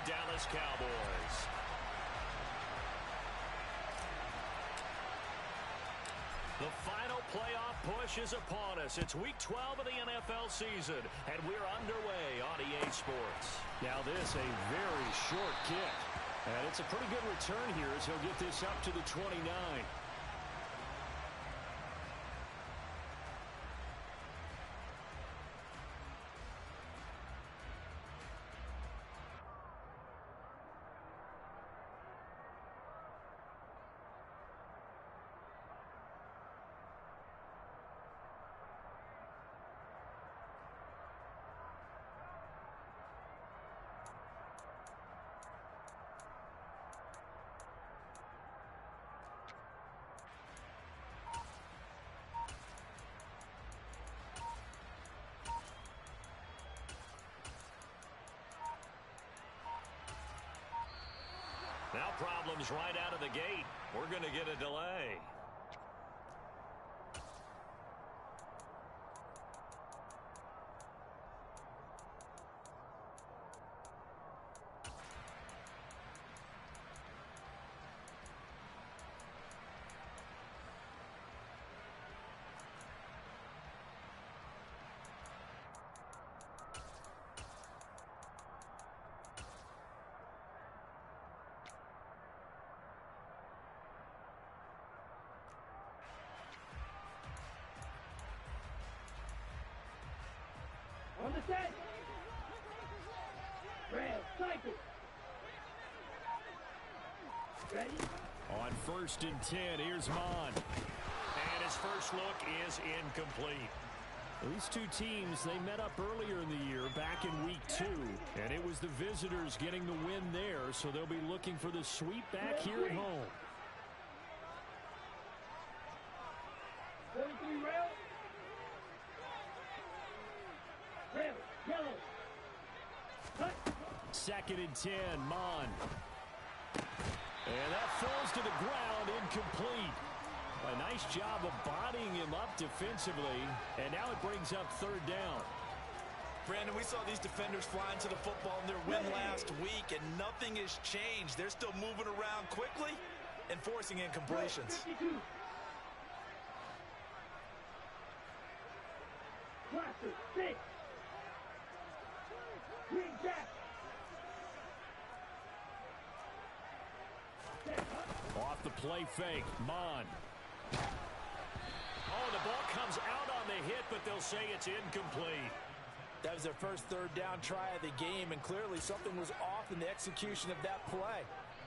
the Dallas Cowboys. The final playoff push is upon us. It's Week 12 of the NFL season, and we're underway on EA Sports. Now this, a very short kick. And it's a pretty good return here as he'll get this up to the 29. Now problems right out of the gate. We're going to get a delay. On the set. Red, cycle. Ready? On 1st and 10, here's Mon. And his first look is incomplete. These two teams, they met up earlier in the year, back in Week 2. And it was the visitors getting the win there, so they'll be looking for the sweep back here at home. 43 rail. Rail, yellow. Cut. 2nd and 10, Mon. And that falls to the ground, incomplete. A nice job of bodying him up defensively, and now it brings up 3rd down. Brandon, we saw these defenders flying to the football in their win last week, and nothing has changed. They're still moving around quickly and forcing incompletions. 52. Cluster, 6. Green jack. Off the play fake, Mon. Oh, the ball comes out on the hit, but they'll say it's incomplete. That was their first 3rd down try of the game, and clearly something was off in the execution of that play.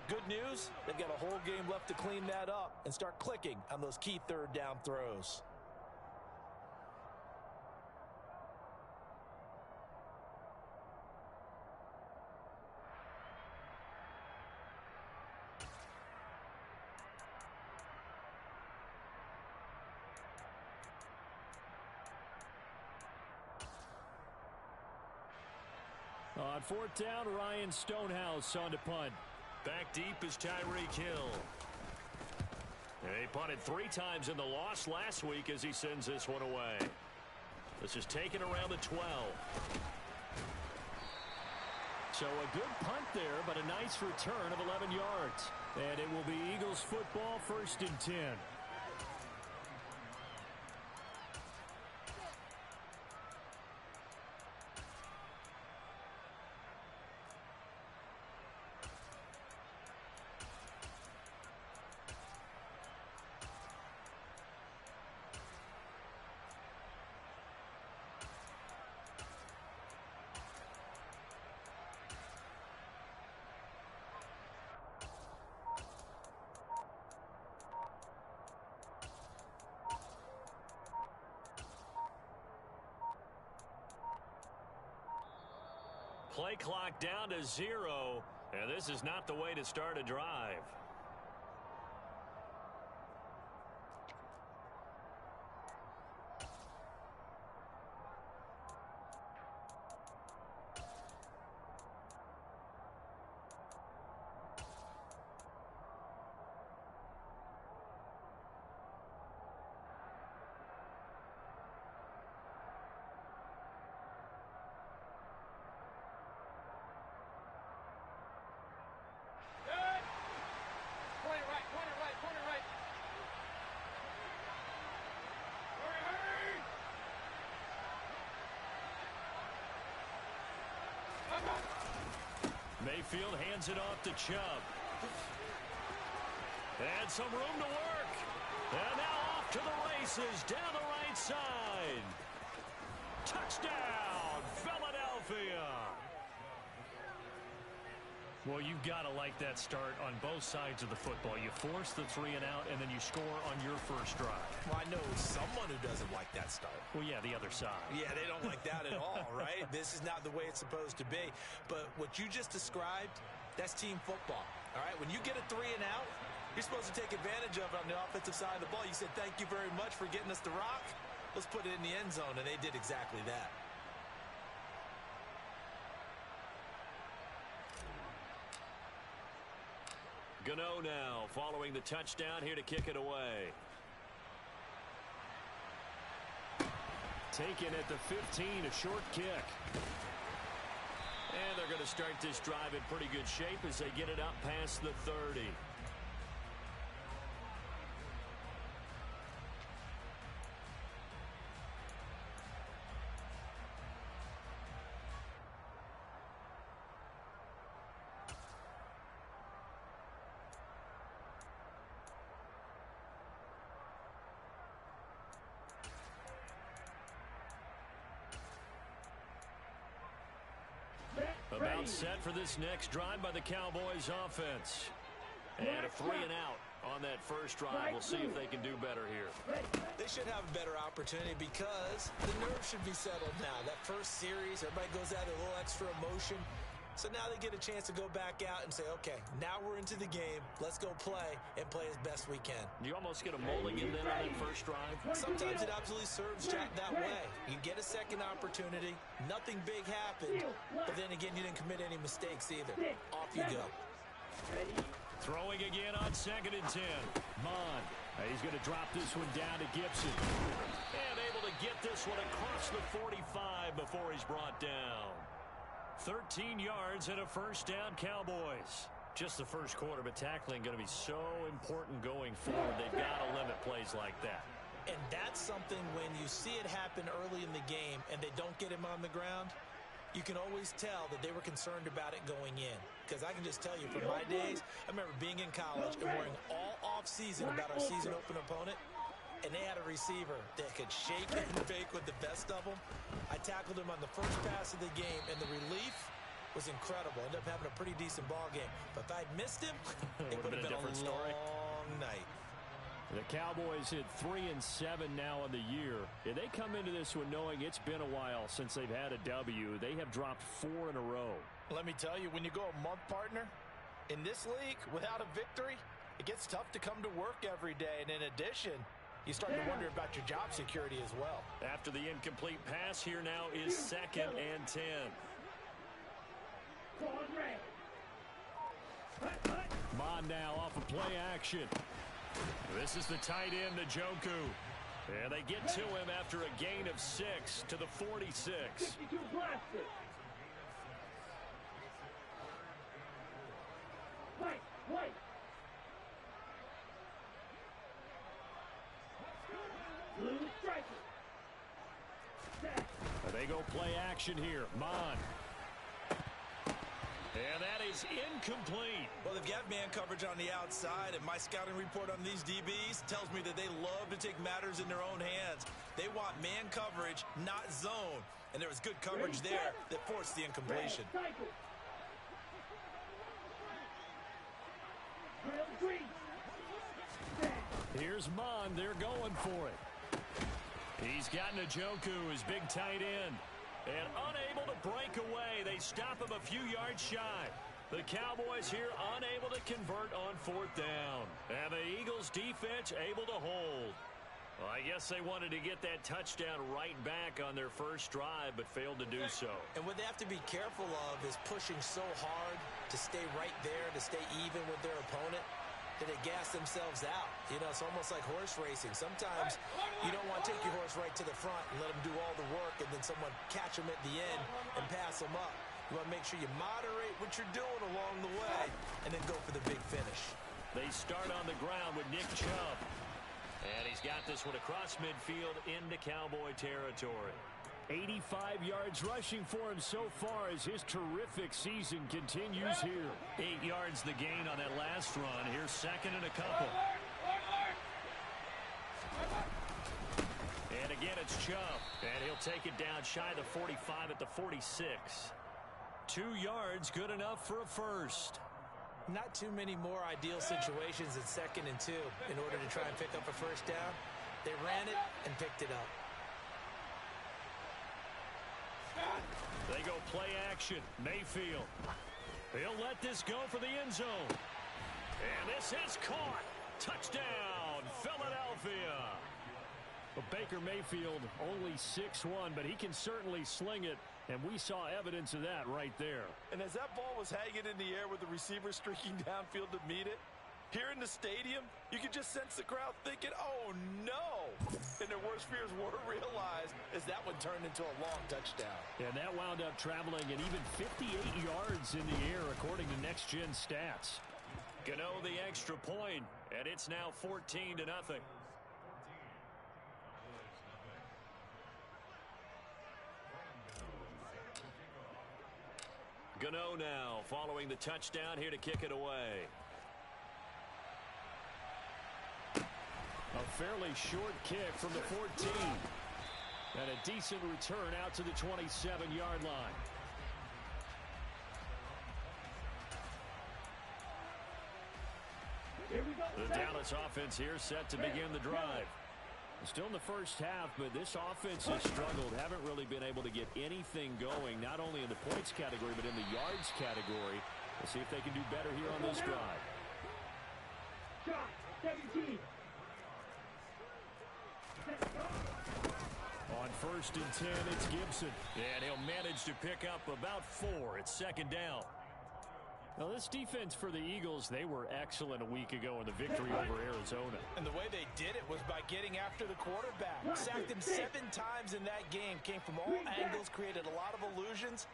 Good news, they've got a whole game left to clean that up and start clicking on those key 3rd down throws. On 4th down, Ryan Stonehouse on to punt. Back deep is Tyreek Hill. And he punted 3 times in the loss last week as he sends this one away. This is taken around the 12. So a good punt there, but a nice return of 11 yards. And it will be Eagles football, 1st and 10. Play clock down to 0, and this is not the way to start a drive. Mayfield hands it off to Chubb. And some room to work. And now off to the races down the right side. Touchdown, Philadelphia. Well, you've got to like that start on both sides of the football. You force the 3 and out, and then you score on your first drive. Well, I know someone who doesn't like that start. Well, yeah, the other side. Yeah, they don't like that at all, right? This is not the way it's supposed to be. But what you just described, that's team football, all right? When you get a 3 and out, you're supposed to take advantage of it on the offensive side of the ball. You said, thank you very much for getting us the rock. Let's put it in the end zone, and they did exactly that. Gano now following the touchdown here to kick it away. Taken at the 15, a short kick. And they're going to start this drive in pretty good shape as they get it up past the 30. About set for this next drive by the Cowboys offense. And a 3 and out on that first drive. We'll see if they can do better here. They should have a better opportunity because the nerves should be settled now. That first series, everybody goes out with a little extra emotion. So now they get a chance to go back out and say, okay, now we're into the game. Let's go play and play as best we can. You almost get a mulligan then on that first drive. Sometimes it absolutely serves Jack that way. You get a second opportunity. Nothing big happened. But then again, you didn't commit any mistakes either. Off you go. Throwing again on 2nd and 10. Mon. He's going to drop this one down to Gibson. And able to get this one across the 45 before he's brought down. 13 yards and a first down, Cowboys. Just the first quarter, but tackling going to be so important going forward. They've got to limit plays like that. And that's something when you see it happen early in the game and they don't get him on the ground, you can always tell that they were concerned about it going in. Because I can just tell you from my days, I remember being in college and worrying all off-season about our season open opponent. And they had a receiver that could shake and bake with the best of them. I tackled him on the first pass of the game, and the relief was incredible. Ended up having a pretty decent ball game. But if I'd missed him, it would have been a different story. Long night. The Cowboys hit 3 and 7 now in the year. And they come into this one knowing it's been a while since they've had a W. They have dropped 4 in a row. Let me tell you, when you go a month, partner, in this league, without a victory, it gets tough to come to work every day. And in addition, you start to wonder about your job security as well. After the incomplete pass, here now is 2nd and 10. Mon now off of play action. This is the tight end, Njoku. And they get to him after a gain of 6 to the 46. 52 blaster. White. Blue striker. They go play action here. Mon. And that is incomplete. Well, they've got man coverage on the outside, and my scouting report on these DBs tells me that they love to take matters in their own hands. They want man coverage, not zone. And there was good coverage there that forced the incompletion. Here's Mon. They're going for it. He's got Njoku, his big tight end. And unable to break away. They stop him a few yards shy. The Cowboys here unable to convert on 4th down. And the Eagles defense able to hold. Well, I guess they wanted to get that touchdown right back on their first drive, but failed to do so. And what they have to be careful of is pushing so hard to stay right there, to stay even with their opponent, that they gas themselves out. You know, it's almost like horse racing. Sometimes you don't want to take your horse right to the front and let them do all the work and then someone catch them at the end and pass them up. You want to make sure you moderate what you're doing along the way and then go for the big finish. They start on the ground with Nick Chubb. And he's got this one across midfield into Cowboy territory. 85 yards rushing for him so far as his terrific season continues here. 8 yards the gain on that last run. Here's second and a couple. And again, it's Chubb. And he'll take it down shy of the 45 at the 46. 2 yards, good enough for a first. Not too many more ideal situations in 2nd and 2 in order to try and pick up a first down. They ran it and picked it up. They go play action. Mayfield. He'll let this go for the end zone. And this is caught. Touchdown, Philadelphia. But Baker Mayfield only 6'1", but he can certainly sling it, and we saw evidence of that right there. And as that ball was hanging in the air with the receiver streaking downfield to meet it, here in the stadium, you could just sense the crowd thinking, oh, no. And their worst fears were realized as that one turned into a long touchdown. And that wound up traveling an even 58 yards in the air, according to Next Gen Stats. Gano the extra point, and it's now 14-0. Gano now following the touchdown here to kick it away. A fairly short kick from the 14. And a decent return out to the 27-yard line. Here we go. The Dallas offense here set to begin the drive. Still in the first half, but this offense has struggled. Haven't really been able to get anything going, not only in the points category, but in the yards category. We'll see if they can do better here on this drive. Shot 17. On 1st and 10, it's Gibson. And he'll manage to pick up about 4. It's 2nd down. Now, this defense for the Eagles, they were excellent a week ago in the victory over Arizona. And the way they did it was by getting after the quarterback. Sacked him 7 times in that game. Came from all angles, created a lot of illusions,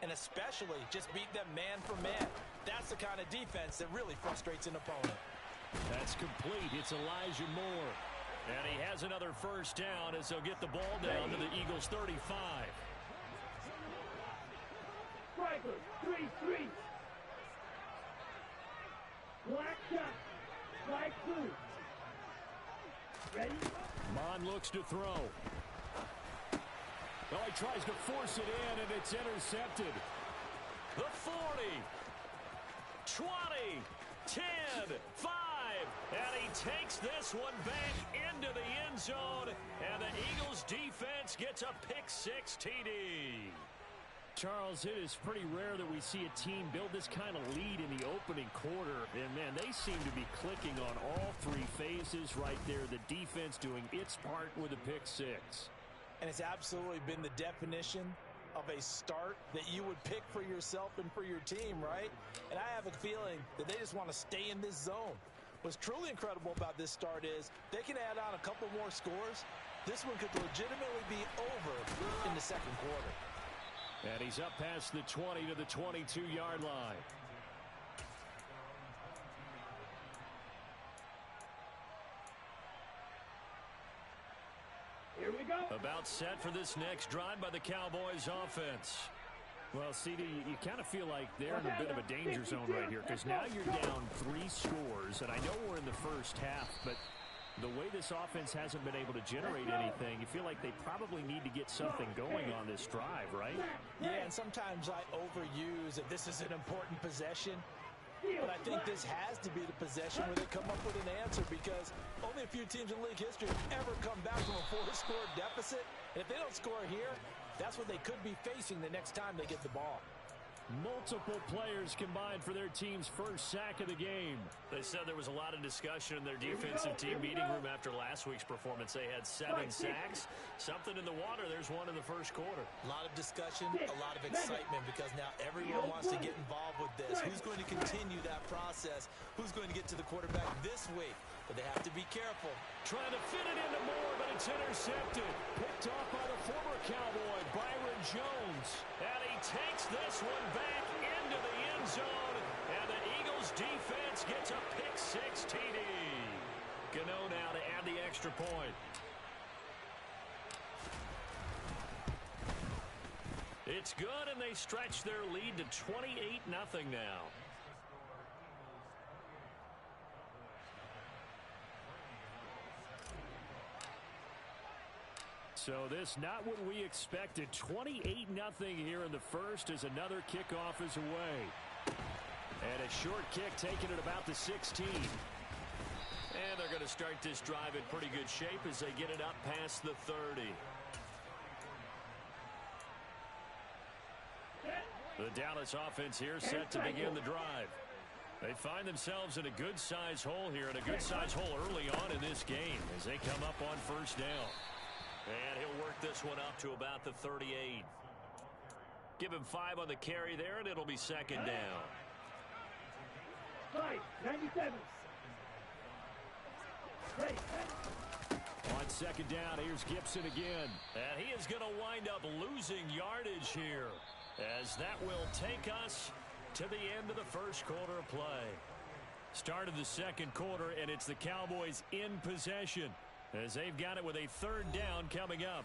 and especially just beat them man for man. That's the kind of defense that really frustrates an opponent. That's complete. It's Elijah Moore. And he has another first down as they'll get the ball down to the Eagles' 35. Franklin, 3-3. Black shot. Black blue. Ready? Mond looks to throw. Well, he tries to force it in, and it's intercepted. The 40. 20. 10. 5. And he takes this one back into the end zone. And the Eagles defense gets a pick-6 TD. Charles, it is pretty rare that we see a team build this kind of lead in the opening quarter. And, man, they seem to be clicking on all 3 phases right there. The defense doing its part with a pick-6. And it's absolutely been the definition of a start that you would pick for yourself and for your team, right? And I have a feeling that they just want to stay in this zone. What's truly incredible about this start is they can add on a couple more scores. This one could legitimately be over in the 2nd quarter. And he's up past the 20 to the 22-yard line. Here we go. About set for this next drive by the Cowboys offense. Well, CD, you kind of feel like they're in a bit of a danger zone right here because now you're down 3 scores, and I know we're in the first half, but the way this offense hasn't been able to generate anything, you feel like they probably need to get something going on this drive, right? Yeah, and sometimes I overuse that this is an important possession, but I think this has to be the possession where they come up with an answer because only a few teams in league history have ever come back from a 4-score deficit. And if they don't score here, that's what they could be facing the next time they get the ball. Multiple players combined for their team's first sack of the game. They said there was a lot of discussion in their defensive team meeting room after last week's performance. They had 7 sacks. Something in the water. There's one in the first quarter. A lot of discussion, a lot of excitement because now everyone wants to get involved with this. Who's going to continue that process? Who's going to get to the quarterback this week? But they have to be careful. Trying to fit it into Moore, but it's intercepted. Picked off by the former Cowboy, Byron Jones. And he takes this one back into the end zone. And the Eagles defense gets a pick-6 TD. Gano now to add the extra point. It's good, and they stretch their lead to 28-0 now. So this not what we expected. 28-0 here in the first as another kickoff is away. And a short kick taken at about the 16. And they're going to start this drive in pretty good shape as they get it up past the 30. The Dallas offense here set to begin the drive. They find themselves in a good-sized hole here, and a good-sized hole early on in this game as they come up on first down. And he'll work this one up to about the 38. Give him 5 on the carry there, and it'll be second down. 97. On second down, here's Gibson again. And he is going to wind up losing yardage here, as that will take us to the end of the first quarter of play. Start of the second quarter, and it's the Cowboys in possession, as they've got it with a third down coming up.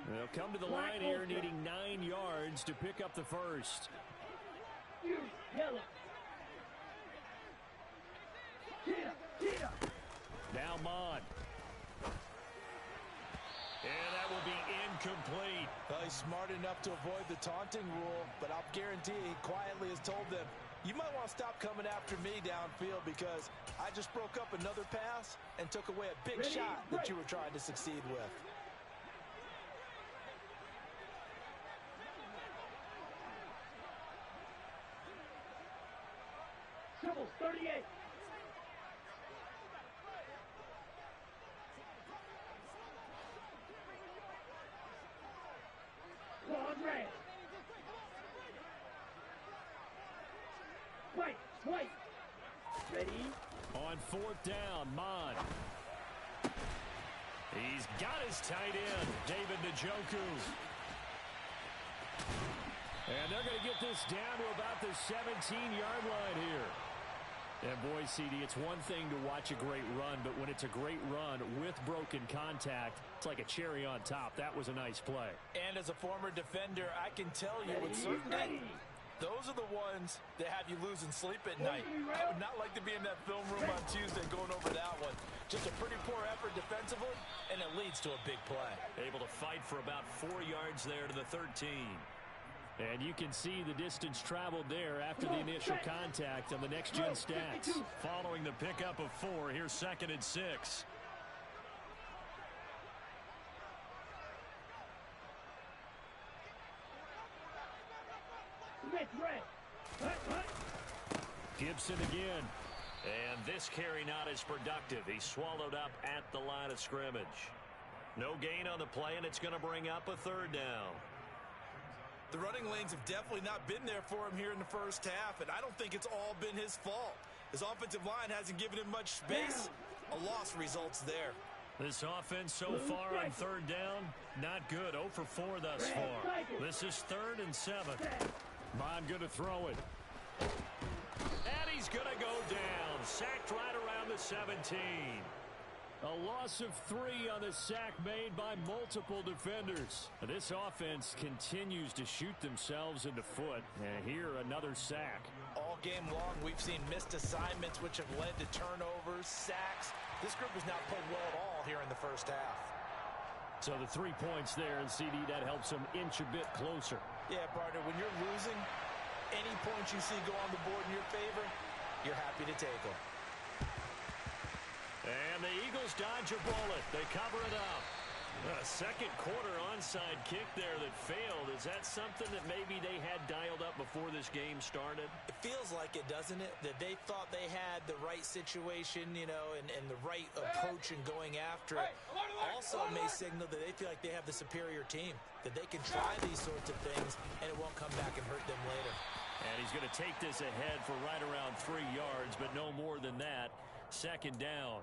They'll come to the line here needing 9 yards to pick up the first. Now Mond. And that will be incomplete. Well, he's smart enough to avoid the taunting rule, but I'll guarantee he quietly has told them, you might want to stop coming after me downfield because I just broke up another pass and took away a big shot that you were trying to succeed with. Triple 38. Claude Ray. White. Ready? On fourth down, Mond. He's got his tight end, David Njoku. And they're going to get this down to about the 17-yard line here. And boy, CD, it's one thing to watch a great run, but when it's a great run with broken contact, it's like a cherry on top. That was a nice play. And as a former defender, I can tell you with certainty, those are the ones that have you losing sleep at night. I would not like to be in that film room on Tuesday going over that one. Just a pretty poor effort defensively, and it leads to a big play. Able to fight for about 4 yards there to the 13. And you can see the distance traveled there after the initial contact on the next-gen stats. Following the pickup of 4, here's 2nd and 6. Gibson again. And this carry not as productive. He's swallowed up at the line of scrimmage. No gain on the play, and it's going to bring up a third down. The running lanes have definitely not been there for him here in the first half, and I don't think it's all been his fault. His offensive line hasn't given him much space. A loss results there. This offense so far on third down, not good. 0 for 4 thus far. This is 3rd and 7. Mond going to throw it. And he's going to go down. Sacked right around the 17. A loss of 3 on the sack made by multiple defenders. This offense continues to shoot themselves in the foot. And here, another sack. All game long, we've seen missed assignments, which have led to turnovers, sacks. This group has not played well at all here in the first half. So the 3 points there, and CD, that helps them inch a bit closer. Yeah, partner, when you're losing, any points you see go on the board in your favor, you're happy to take them. And the Eagles dodge a bullet. They cover it up. A second quarter onside kick there that failed. Is that something that maybe they had dialed up before this game started? It feels like it, doesn't it? That they thought they had the right situation, you know, and the right approach in going after it. Also may signal that they feel like they have the superior team, that they can try these sorts of things, and it won't come back and hurt them later. And he's going to take this ahead for right around 3 yards, but no more than that. Second down.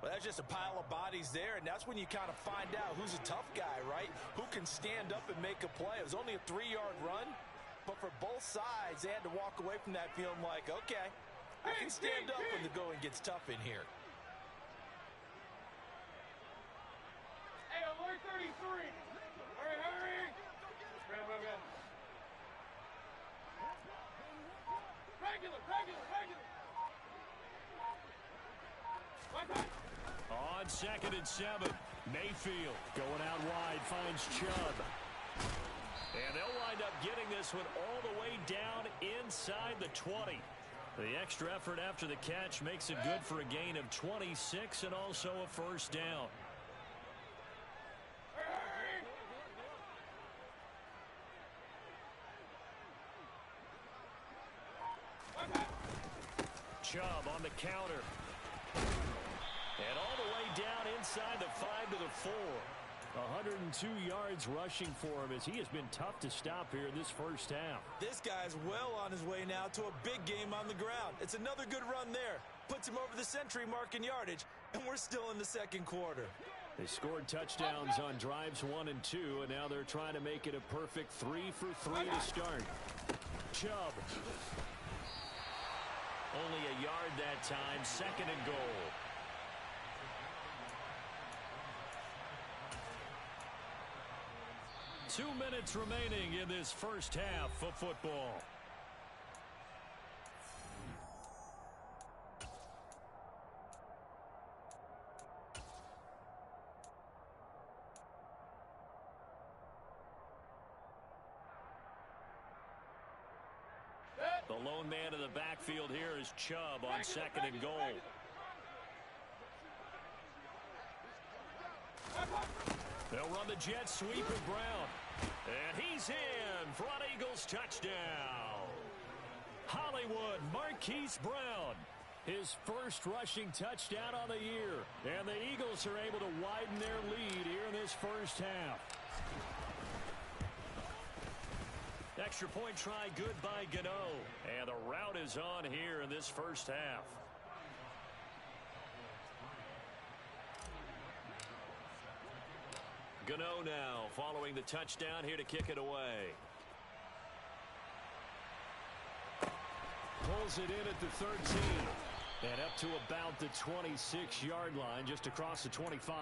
Well, that's just a pile of bodies there, and that's when you kind of find out who's a tough guy, right? Who can stand up and make a play. It was only a 3-yard run, but for both sides, they had to walk away from that feeling like, okay, I can stand up when the going gets tough in here. Hey, alert 33. Hurry, hurry. Run. Regular. On 2nd and 7, Mayfield going out wide, finds Chubb. And they'll wind up getting this one all the way down inside the 20. The extra effort after the catch makes it good for a gain of 26 and also a first down. Chubb on the counter. And all the way down inside the 5 to the 4. 102 yards rushing for him as he has been tough to stop here in this first half. This guy's well on his way now to a big game on the ground. It's another good run there. Puts him over the century mark in yardage, and we're still in the second quarter. They scored touchdowns on drives 1 and 2, and now they're trying to make it a perfect 3 for 3 to start. Chubb. Only a yard that time, 2nd and goal. Two minutes remaining in this first half of football. The lone man in the backfield here is Chubb on 2nd and goal. They'll run the jet sweep with Brown. And he's in for an Eagles touchdown. Hollywood Marquise Brown. His first rushing touchdown on the year. And the Eagles are able to widen their lead here in this first half. Extra point try good by Gano. And the route is on here in this first half. Gano now following the touchdown here to kick it away. Pulls it in at the 13. And up to about the 26-yard line, just across the 25.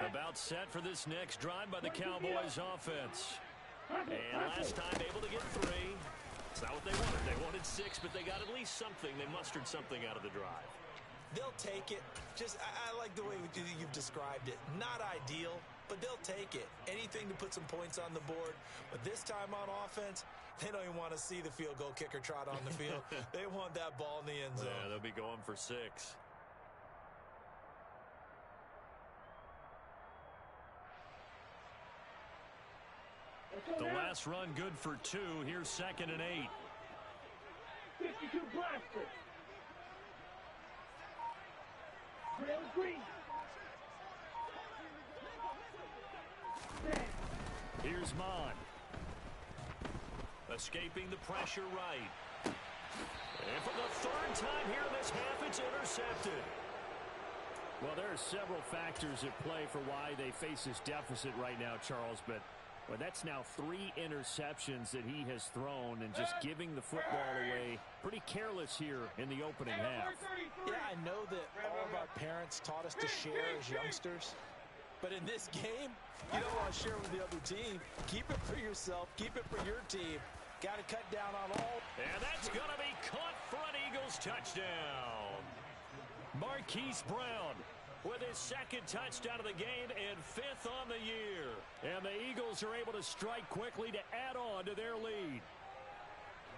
About set for this next drive by the Cowboys offense. And last time able to get 3. It's not what they wanted. They wanted 6, but they got at least something. They mustered something out of the drive. They'll take it. I like the way you've described it. Not ideal, but they'll take it. Anything to put some points on the board. But this time on offense, they don't even want to see the field goal kicker trot on the field. They want that ball in the end zone. Yeah, they'll be going for 6. The last run good for 2. Here's 2nd and 8. 52 blaster. Trail green. Here's Mond. Escaping the pressure right. And for the 3rd time here in this half, it's intercepted. Well, there are several factors at play for why they face this deficit right now, Charles, but well, that's now 3 interceptions that he has thrown and just giving the football away. Pretty careless here in the opening half. Yeah, I know that all of our parents taught us to share as youngsters. But in this game, you don't want to share with the other team. Keep it for yourself. Keep it for your team. Got to cut down on all. And that's going to be caught for an Eagles touchdown. Marquise Brown with his 2nd touchdown of the game and 5th on the year. And the Eagles are able to strike quickly to add on to their lead.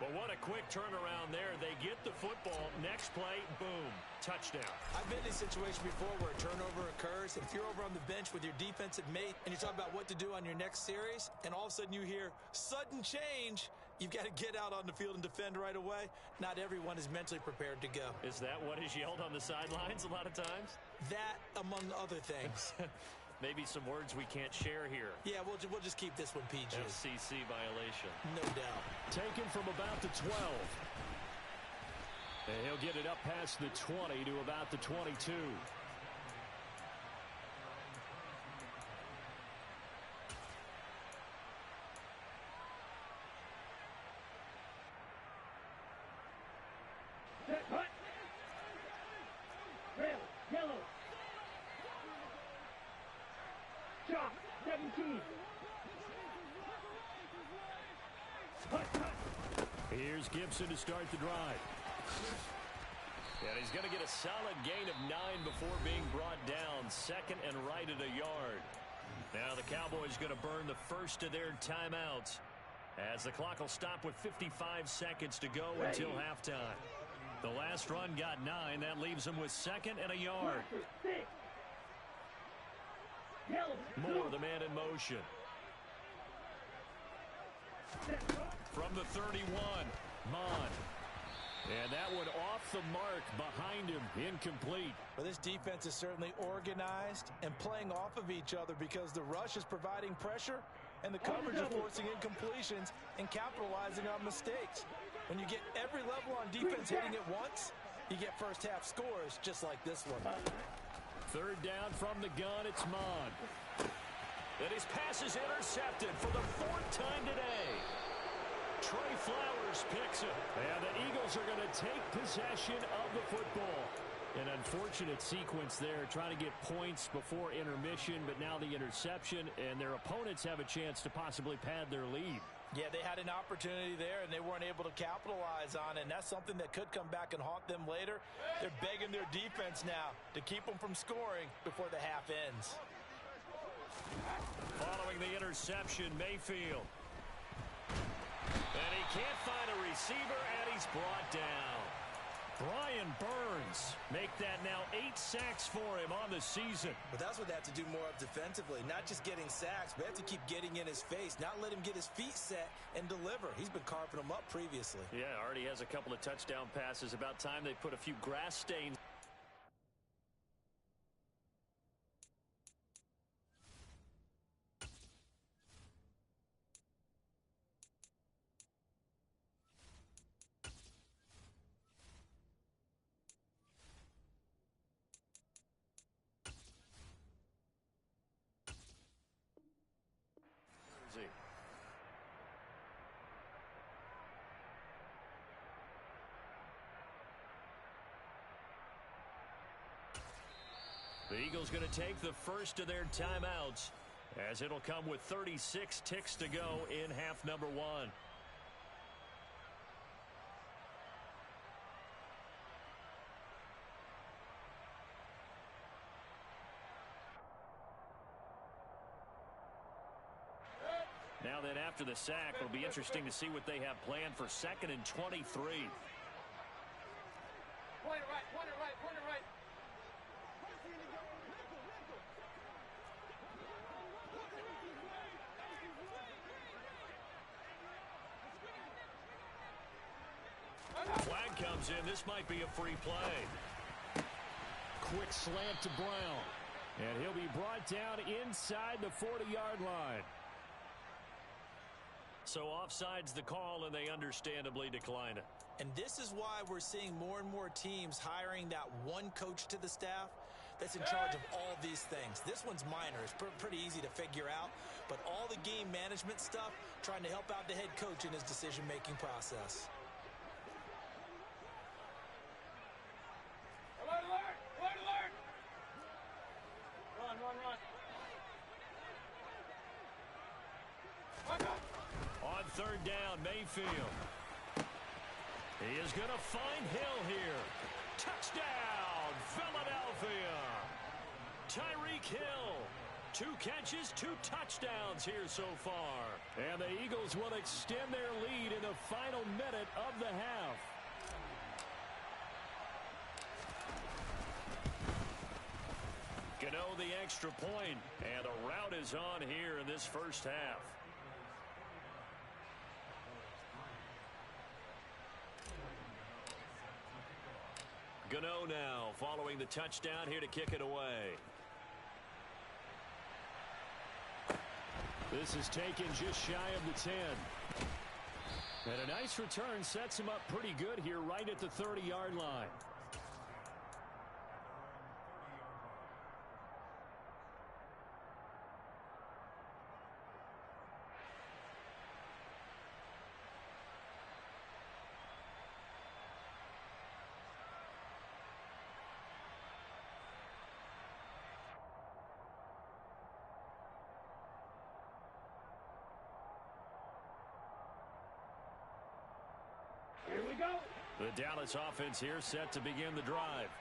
But What a quick turnaround there. They get the football. Next play, boom, touchdown. I've been in a situation before where a turnover occurs. If you're over on the bench with your defensive mate and you're talking about what to do on your next series, and all of a sudden you hear sudden change, you've got to get out on the field and defend right away. Not everyone is mentally prepared to go. Is that what is yelled on the sidelines a lot of times? That, among other things. Maybe some words we can't share here. Yeah, we'll just keep this one PG. FCC violation. No doubt. Taken from about the 12. And he'll get it up past the 20 to about the 22. Set, hut. Red, yellow. Chop, 17. Hut, hut. Here's Gibson to start the drive. And he's going to get a solid gain of 9 before being brought down. Second and right at a yard. Now the Cowboys going to burn the first of their timeouts as the clock will stop with 55 seconds to go until halftime. The last run got 9. That leaves them with second and a yard. Moore, the man in motion. From the 31, Mond. And that one off the mark behind him, incomplete. Well, this defense is certainly organized and playing off of each other because the rush is providing pressure and the coverage is forcing incompletions and capitalizing on mistakes. When you get every level on defense hitting at once, you get first half scores just like this one. Third down from the gun, it's Mond. And his pass is intercepted for the 4th time today. Trey Flowers picks it. And the Eagles are going to take possession of the football. An unfortunate sequence there, trying to get points before intermission, but now the interception, and their opponents have a chance to possibly pad their lead. Yeah, they had an opportunity there, and they weren't able to capitalize on it, and that's something that could come back and haunt them later. They're begging their defense now to keep them from scoring before the half ends. Following the interception, Mayfield. And he can't find a receiver, and he's brought down. Brian Burns make that now 8 sacks for him on the season. But that's what they have to do more of defensively, not just getting sacks, but they have to keep getting in his face, not let him get his feet set and deliver. He's been carving them up previously. Yeah, already has a couple of touchdown passes. About time they put a few grass stains. The Eagles going to take the first of their timeouts as it'll come with 36 ticks to go in half number 1. Now then, after the sack, it'll be interesting to see what they have planned for 2nd and 23. Point it right, point it right, point it right. Flag comes in. This might be a free play. Quick slant to Brown. And he'll be brought down inside the 40-yard line. So offside's the call, and they understandably decline it. And this is why we're seeing more and more teams hiring that one coach to the staff that's in charge of all these things. This one's minor. It's pretty easy to figure out. But all the game management stuff, trying to help out the head coach in his decision-making process. Alert, alert, alert, alert. Run, run, run. On 3rd down, Mayfield. He is going to find Hill here. Touchdown, Philadelphia. Tyreek Hill 2 catches, 2 touchdowns here so far. And the Eagles will extend their lead in the final minute of the half. Gano the extra point, and a rout is on here in this first half. Gano now following the touchdown here to kick it away. This is taken just shy of the 10. And a nice return sets him up pretty good here right at the 30-yard line. The Dallas offense here set to begin the drive.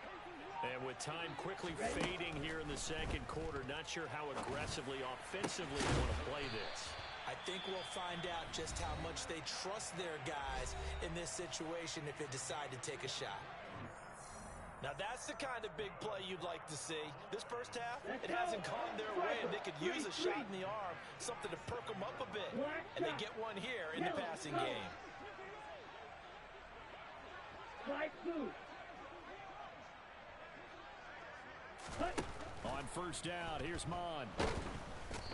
And with time quickly fading here in the second quarter, not sure how aggressively, offensively they want to play this. I think we'll find out just how much they trust their guys in this situation if they decide to take a shot. Now that's the kind of big play you'd like to see. This first half, it hasn't gone their way, and they could use a shot in the arm, something to perk them up a bit. And they get one here in the passing game. On first down, here's Mon.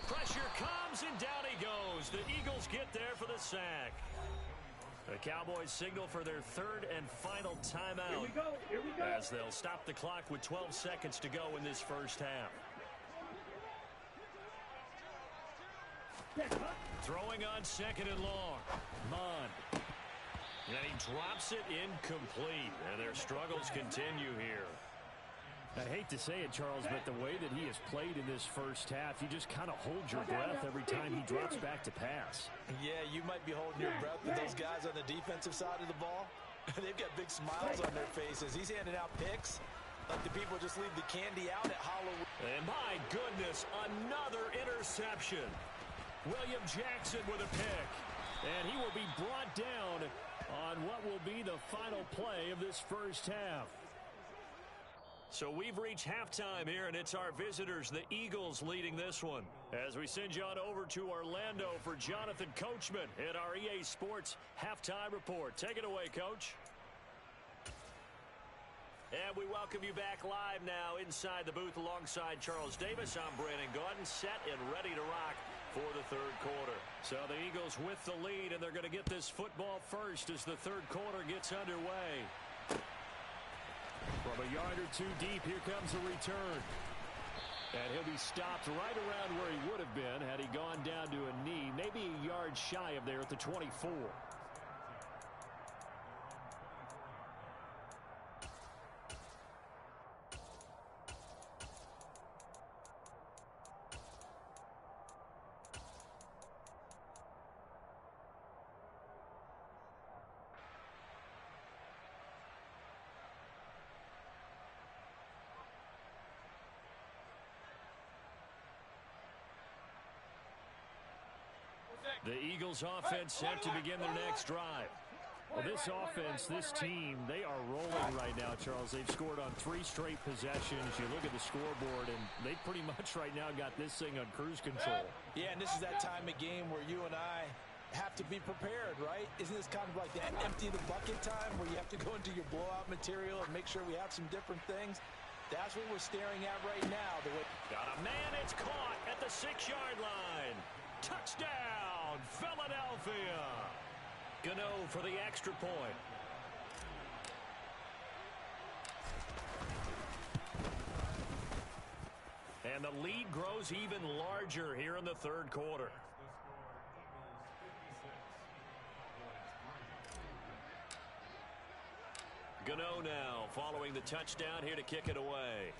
Pressure comes, and down he goes. The Eagles get there for the sack. The Cowboys signal for their third and final timeout. Here we go. As they'll stop the clock with 12 seconds to go in this first half. Throwing on second and long. Mon. And he drops it incomplete. And their struggles continue here. I hate to say it, Charles, but the way that he has played in this first half, you just kind of hold your breath every time he drops back to pass. Yeah, you might be holding your breath with those guys on the defensive side of the ball. They've got big smiles on their faces. He's handing out picks like the people just leave the candy out at Halloween. And my goodness, another interception. William Jackson with a pick. And he will be brought down on what will be the final play of this first half. So we've reached halftime here, and it's our visitors, the Eagles, leading this one. As we send you on over to Orlando for Jonathan Coachman in our EA Sports Halftime Report. Take it away, Coach. And we welcome you back live now inside the booth alongside Charles Davis. I'm Brandon Gaudin, set and ready to rock for the third quarter. So the Eagles with the lead, and they're going to get this football first as the third quarter gets underway. From a yard or two deep, here comes a return. And he'll be stopped right around where he would have been had he gone down to a knee, maybe a yard shy of there at the 24. The Eagles offense set to begin their next drive. Well, this offense, this team, they are rolling right now, Charles. They've scored on 3 straight possessions. You look at the scoreboard, and they pretty much right now got this thing on cruise control. Yeah, and this is that time of game where you and I have to be prepared, right? Isn't this kind of like that empty the bucket time where you have to go into your blowout material and make sure we have some different things? That's what we're staring at right now. Got a man, it's caught at the 6-yard line. Touchdown, Philadelphia. Gano for the extra point. And the lead grows even larger here in the third quarter. Gano now following the touchdown here to kick it away.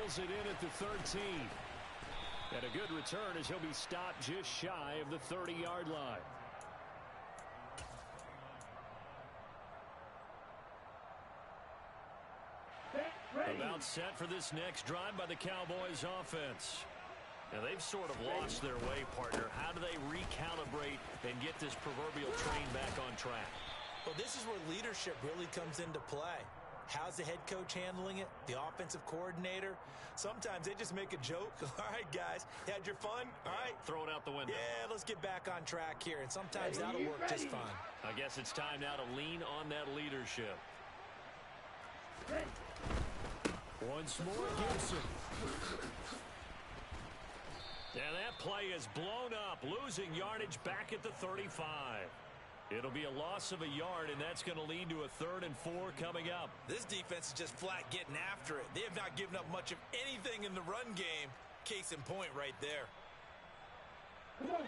Pulls it in at the 13. And a good return as he'll be stopped just shy of the 30-yard line. About set for this next drive by the Cowboys offense. Now, they've sort of lost their way, partner. How do they recalibrate and get this proverbial train back on track? Well, this is where leadership really comes into play. How's the head coach handling it? The offensive coordinator? Sometimes they just make a joke. All right, guys, you had your fun? All right. Throw it out the window. Yeah, let's get back on track here. And sometimes that'll work just fine. I guess it's time now to lean on that leadership. Once more, Gibson. And that play is blown up, losing yardage back at the 35. It'll be a loss of a yard, and that's going to lead to a 3rd and 4 coming up. This defense is just flat getting after it. They have not given up much of anything in the run game. Case in point right there.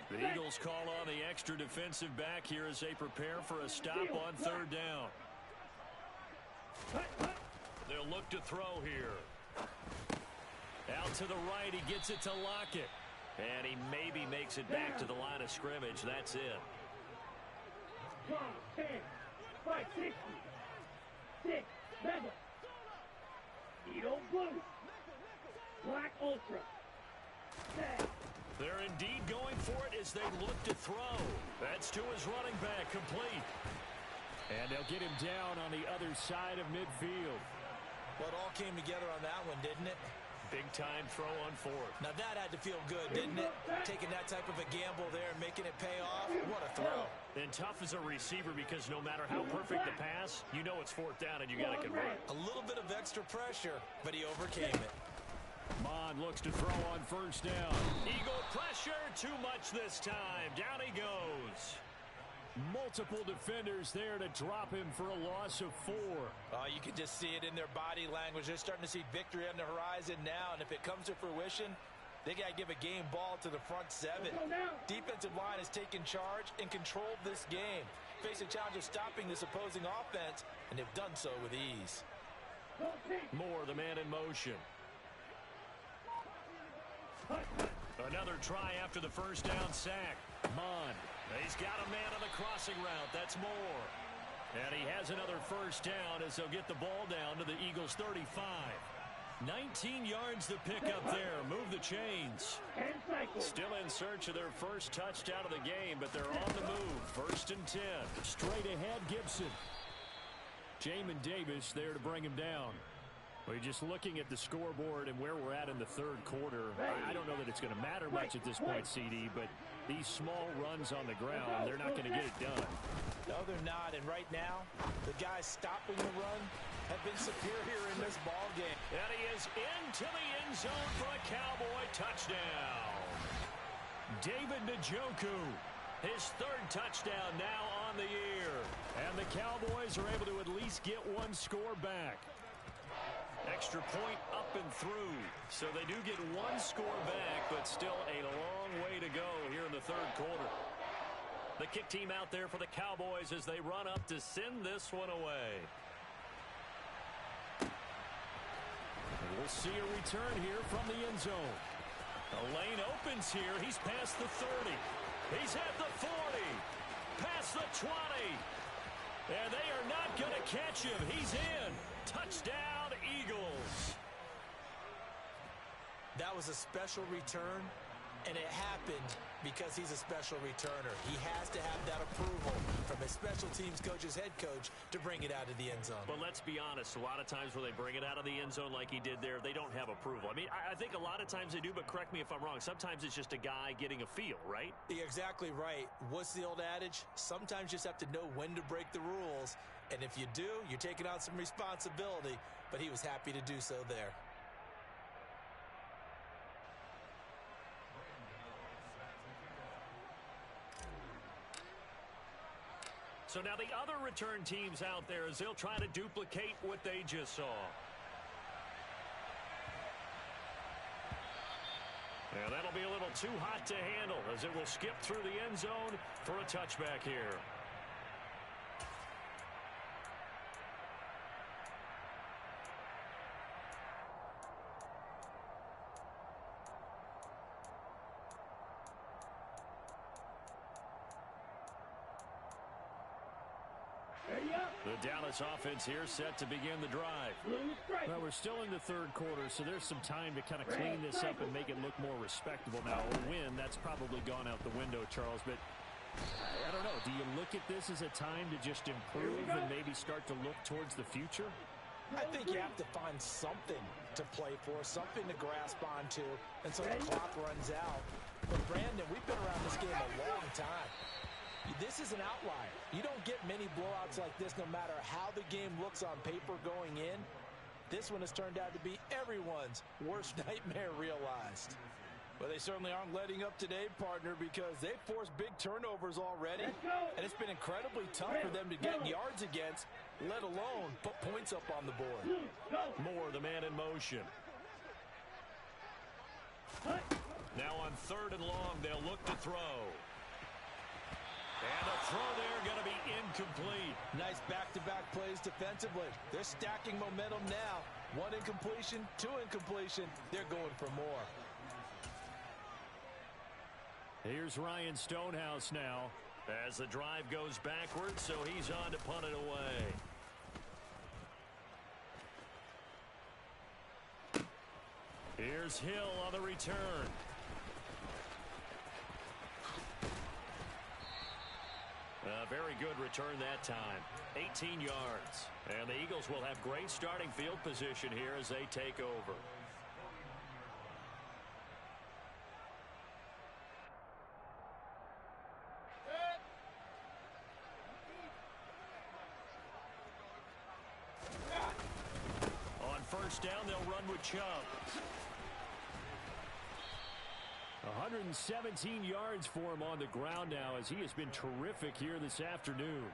The Eagles call on the extra defensive back here as they prepare for a stop on 3rd down. They'll look to throw here. Out to the right, he gets it to Lockett. And he maybe makes it back to the line of scrimmage. That's it. 10, 560, 6, Mega, Edo Blue, Black Ultra, They're indeed going for it as they look to throw. That's to his running back, complete. And they'll get him down on the other side of midfield. Well, it all came together on that one, didn't it? Big-time throw on 4th. Now, that had to feel good, didn't it? Taking that type of a gamble there and making it pay off. What a throw. And tough as a receiver because no matter how perfect the pass, you know it's 4th down and you got to convert. A little bit of extra pressure, but he overcame it. Mond looks to throw on 1st down. Eagle pressure, too much this time. Down he goes. Multiple defenders there to drop him for a loss of 4. You can just see it in their body language. They're starting to see victory on the horizon now, and if it comes to fruition, they got to give a game ball to the front 7. Defensive line has taken charge and controlled this game. Face a challenge of stopping this opposing offense, and they've done so with ease. Moore, the man in motion. Another try after the 1st down sack. Mond. He's got a man on the crossing route. That's Moore. And he has another 1st down as they'll get the ball down to the Eagles' 35. 19 yards to pick up there. Move the chains. Still in search of their first touchdown of the game, but they're on the move. 1st and 10. Straight ahead, Gibson. Jamin Davis there to bring him down. Well, you're just looking at the scoreboard and where we're at in the 3rd quarter. I don't know that it's going to matter much at this point, CD, but these small runs on the ground, they're not going to get it done. No, they're not. And right now, the guys stopping the run have been superior in this ball game. And he is into the end zone for a Cowboy touchdown. David Njoku, his 3rd touchdown now on the year. And the Cowboys are able to at least get one score back. Extra point up and through. So they do get one score back, but still a long way to go here in the 3rd quarter. The kick team out there for the Cowboys as they run up to send this one away. We'll see a return here from the end zone. The lane opens here. He's past the 30. He's at the 40. Past the 20. And they are not going to catch him. He's in. Touchdown, Eagles. That was a special return, and it happened because he's a special returner. He has to have that approval from his special teams coach's head coach to bring it out of the end zone. But let's be honest, a lot of times when they bring it out of the end zone like he did there, they don't have approval. I mean, I think a lot of times they do, but correct me if I'm wrong. Sometimes it's just a guy getting a feel, right? You're exactly right. What's the old adage? Sometimes you just have to know when to break the rules. And if you do, you're taking on some responsibility. But he was happy to do so there. So now the other return teams out there as they'll try to duplicate what they just saw. And that'll be a little too hot to handle as it will skip through the end zone for a touchback here. Ready up. The Dallas offense here set to begin the drive. Well, we're still in the third quarter, so there's some time to kind of clean this up and make it look more respectable. Now, a win, that's probably gone out the window, Charles, but I don't know. Do you look at this as a time to just improve and maybe start to look towards the future? I think you have to find something to play for, something to grasp onto until the clock runs out. But, Brandon, we've been around this game a long time. This is an outlier. You don't get many blowouts like this no matter how the game looks on paper going in. This one has turned out to be everyone's worst nightmare realized. Well, they certainly aren't letting up today, partner, because they've forced big turnovers already. And it's been incredibly tough for them to get yards against, let alone put points up on the board. Moore, the man in motion. Now on 3rd and long, they'll look to throw. And a throw there going to be incomplete. Nice back-to-back plays defensively. They're stacking momentum now. 1 incompletion, 2 incompletion. They're going for more. Here's Ryan Stonehouse now. As the drive goes backwards, so he's on to punt it away. Here's Hill on the return. A very good return that time. 18 yards. And the Eagles will have great starting field position here as they take over. On 1st down, they'll run with Chubb. 117 yards for him on the ground now as he has been terrific here this afternoon.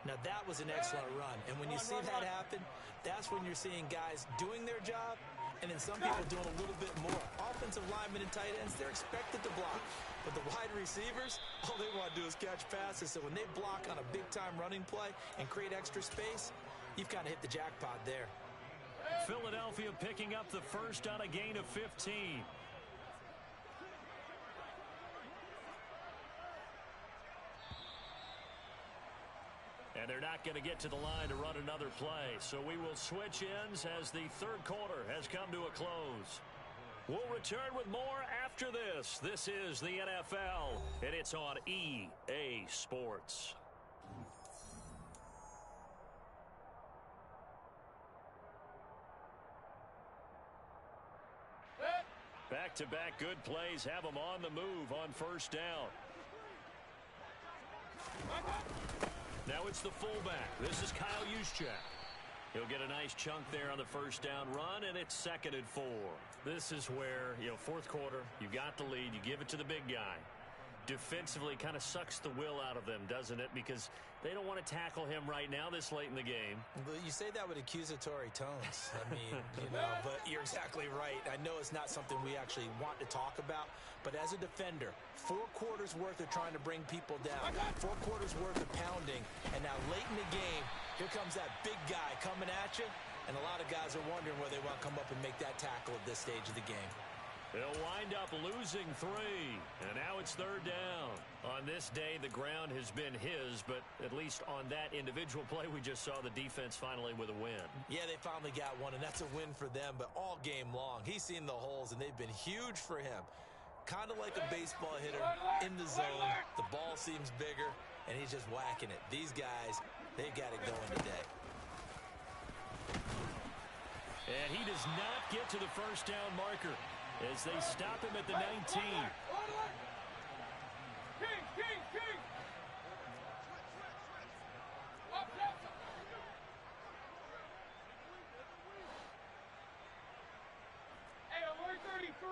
Now that was an excellent run, and when you see that happen, that's when you're seeing guys doing their job and then some people doing a little bit more. Offensive linemen and tight ends, they're expected to block. But the wide receivers, all they want to do is catch passes. So when they block on a big-time running play and create extra space, you've kind of hit the jackpot there. Philadelphia picking up the first on a gain of 15. And they're not going to get to the line to run another play. So we will switch ends as the third quarter has come to a close. We'll return with more after this. This is the NFL, and it's on EA Sports. Back-to-back good plays have them on the move on 1st down. Now it's the fullback. This is Kyle Juszczyk. He'll get a nice chunk there on the 1st down run, and it's 2nd and 4. This is where, 4th quarter, you got the lead, you give it to the big guy. Defensively kind of sucks the will out of them, doesn't it? Because they don't want to tackle him right now this late in the game. But you say that with accusatory tones. I mean, but you're exactly right. I know it's not something we actually want to talk about, but as a defender, 4 quarters worth of trying to bring people down, 4 quarters worth of pounding, and now late in the game, here comes that big guy coming at you, and a lot of guys are wondering where they want to come up and make that tackle at this stage of the game. They'll wind up losing 3, and now it's 3rd down. On this day, the ground has been his, but at least on that individual play, we just saw the defense finally with a win. Yeah, they finally got one, and that's a win for them, but all game long, he's seen the holes, and they've been huge for him. Kind of like a baseball hitter in the zone. The ball seems bigger, and he's just whacking it. These guys, they've got it going today. And he does not get to the 1st down marker as they stop him at the 19. Hey, alert 33.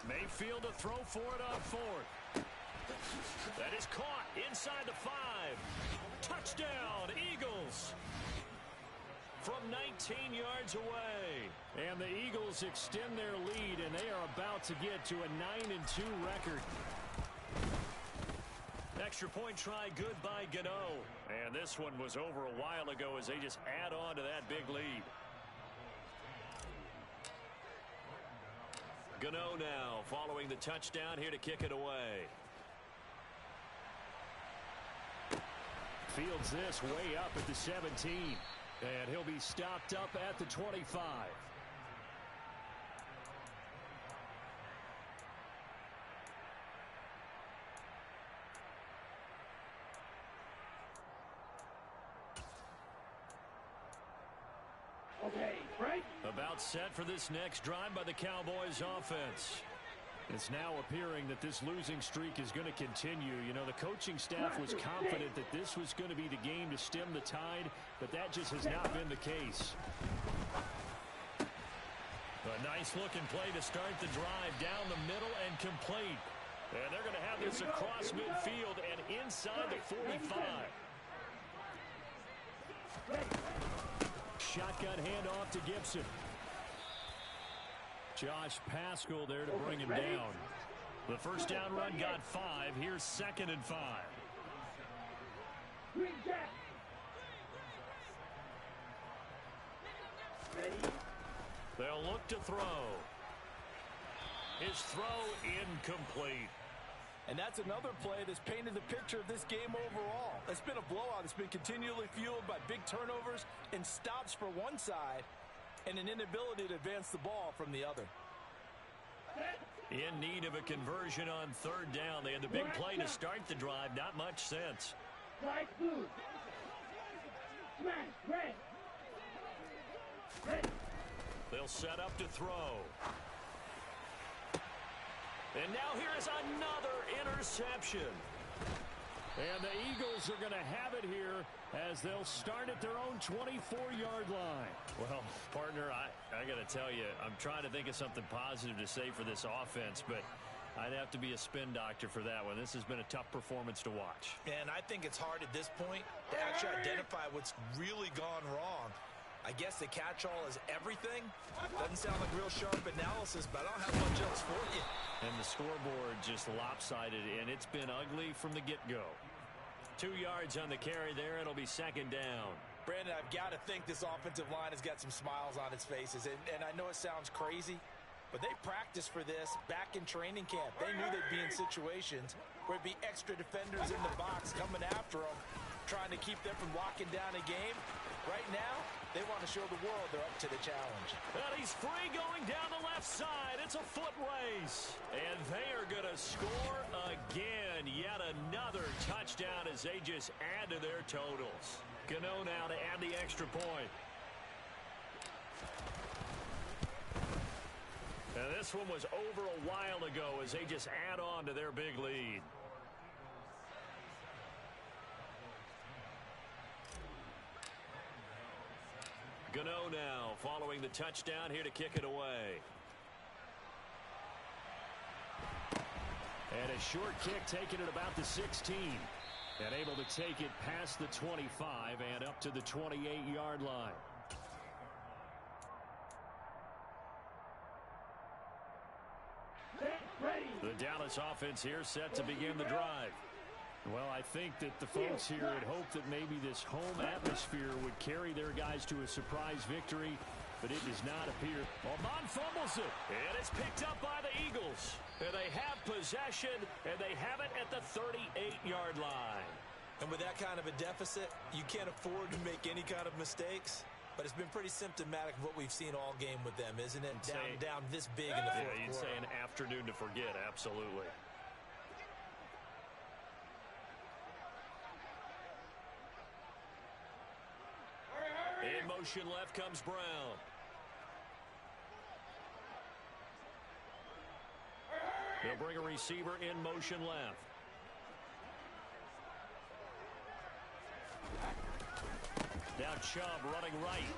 Mayfield to throw for it on 4th. That is caught inside the 5. Touchdown, Eagles. From 19 yards away. And the Eagles extend their lead, and they are about to get to a 9-2 record. Extra point try good by Gano. And this one was over a while ago as they just add on to that big lead. Gano now following the touchdown here to kick it away. Fields this way up at the 17. And he'll be stopped up at the 25. Okay, right? About set for this next drive by the Cowboys offense. It's now appearing that this losing streak is going to continue. You know, the coaching staff was confident that this was going to be the game to stem the tide, but that just has not been the case. A nice-looking play to start the drive down the middle and complete. And they're going to have this across midfield and inside the 45. Shotgun handoff to Gibson. Josh Paschal there to bring him down. The first down run got 5. Here's 2nd and 5. They'll look to throw. His throw incomplete. And that's another play that's painted the picture of this game overall. It's been a blowout. It's been continually fueled by big turnovers and stops for one side and an inability to advance the ball from the other. In need of a conversion on 3rd down. They had the big play to start the drive. Not much sense. Right blue. Smash, red. Red. They'll set up to throw. And now here is another interception. And the Eagles are going to have it here as they'll start at their own 24-yard line. Well, partner, I got to tell you, I'm trying to think of something positive to say for this offense, but I'd have to be a spin doctor for that one. This has been a tough performance to watch. And I think it's hard at this point to actually identify what's really gone wrong. I guess the catch-all is everything. Doesn't sound like real sharp analysis, but I don't have much else for you. And the scoreboard just lopsided, and it's been ugly from the get-go. 2 yards on the carry there. It'll be 2nd down. Brandon, I've got to think this offensive line has got some smiles on its faces. And I know it sounds crazy, but they practiced for this back in training camp. They knew they'd be in situations where it'd be extra defenders in the box coming after them, trying to keep them from locking down a game. Right now, they want to show the world they're up to the challenge. And he's free going down the left side. It's a foot race. And they are going to score again. Yet another touchdown as they just add to their totals. Gano now to add the extra point. And this one was over a while ago as they just add on to their big lead. Gano now following the touchdown here to kick it away. And a short kick taken at about the 16. And able to take it past the 25 and up to the 28-yard line. The Dallas offense here set to begin the drive. Well, I think that the folks here had hoped that maybe this home atmosphere would carry their guys to a surprise victory, but it does not appear. Bond fumbles it, and it's picked up by the Eagles. And they have possession, and they have it at the 38-yard line. And with that kind of a deficit, you can't afford to make any kind of mistakes. But it's been pretty symptomatic of what we've seen all game with them, isn't it? Down this big in the fourth quarter. You'd say an afternoon to forget, absolutely. In motion left comes Brown. They'll bring a receiver in motion left. Now Chubb running right.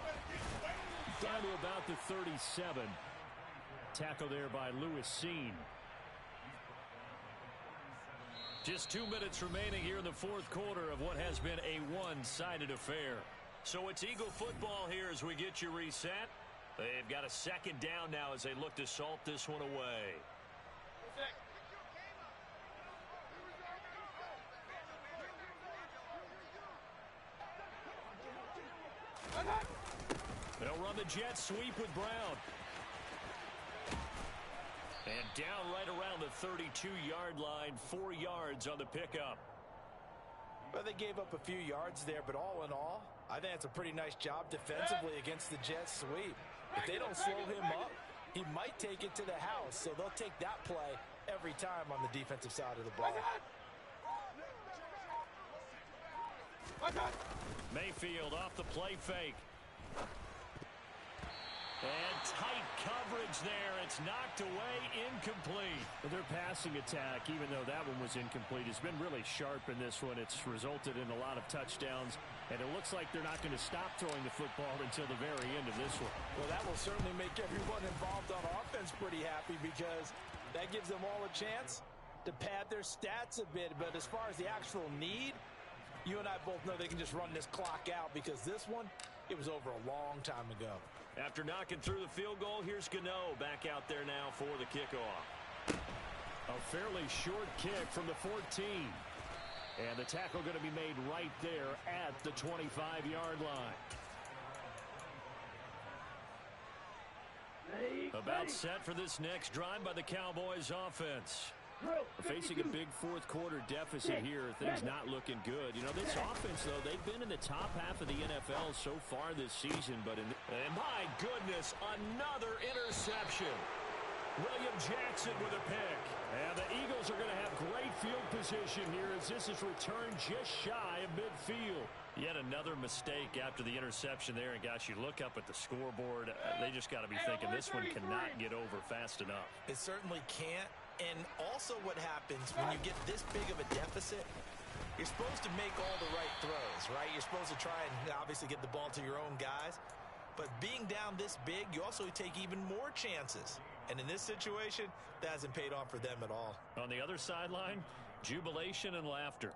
Down to about the 37. Tackle there by Lewis Cine. Just 2 minutes remaining here in the fourth quarter of what has been a one-sided affair. So it's Eagle football here as we get you reset. They've got a 2nd down now as they look to salt this one away. They'll run the jet sweep with Brown. And down right around the 32-yard line, 4 yards on the pickup. Well, they gave up a few yards there, but all in all, I think it's a pretty nice job defensively against the Jets sweep. If they don't slow him up, he might take it to the house, so they'll take that play every time on the defensive side of the ball. Mayfield off the play fake. And tight coverage there. It's knocked away, incomplete. Their passing attack, even though that one was incomplete, has been really sharp in this one. It's resulted in a lot of touchdowns, and it looks like they're not going to stop throwing the football until the very end of this one. Well, that will certainly make everyone involved on offense pretty happy because that gives them all a chance to pad their stats a bit. But as far as the actual need, you and I both know they can just run this clock out because this one, it was over a long time ago. After knocking through the field goal, here's Gano back out there now for the kickoff. A fairly short kick from the 14. And the tackle going to be made right there at the 25-yard line. About set for this next drive by the Cowboys offense. Facing a big fourth quarter deficit here, things not looking good. You know, this offense, though, they've been in the top half of the NFL so far this season, but and my goodness, another interception. William Jackson with a pick. And the Eagles are going to have great field position here as this is returned just shy of midfield. Yet another mistake after the interception there. And, gosh, you look up at the scoreboard, they just got to be thinking this one cannot get over fast enough. It certainly can't. And also what happens when you get this big of a deficit, you're supposed to make all the right throws, right? You're supposed to try and obviously get the ball to your own guys. But being down this big, you also take even more chances. And in this situation, that hasn't paid off for them at all. On the other sideline, jubilation and laughter.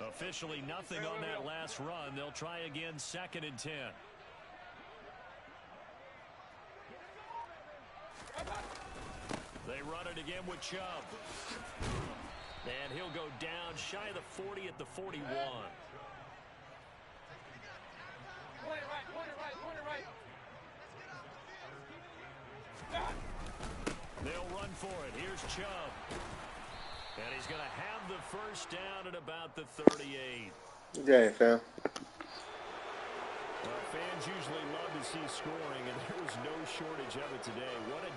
Officially nothing on that last run. They'll try again, 2nd and 10. They run it again with Chubb. And he'll go down shy of the 40 at the 41. They'll run for it. Here's Chubb. And he's going to have the first down at about the 38. Okay, fam. Fans usually love to see scoring, and there was no shortage of it today. What a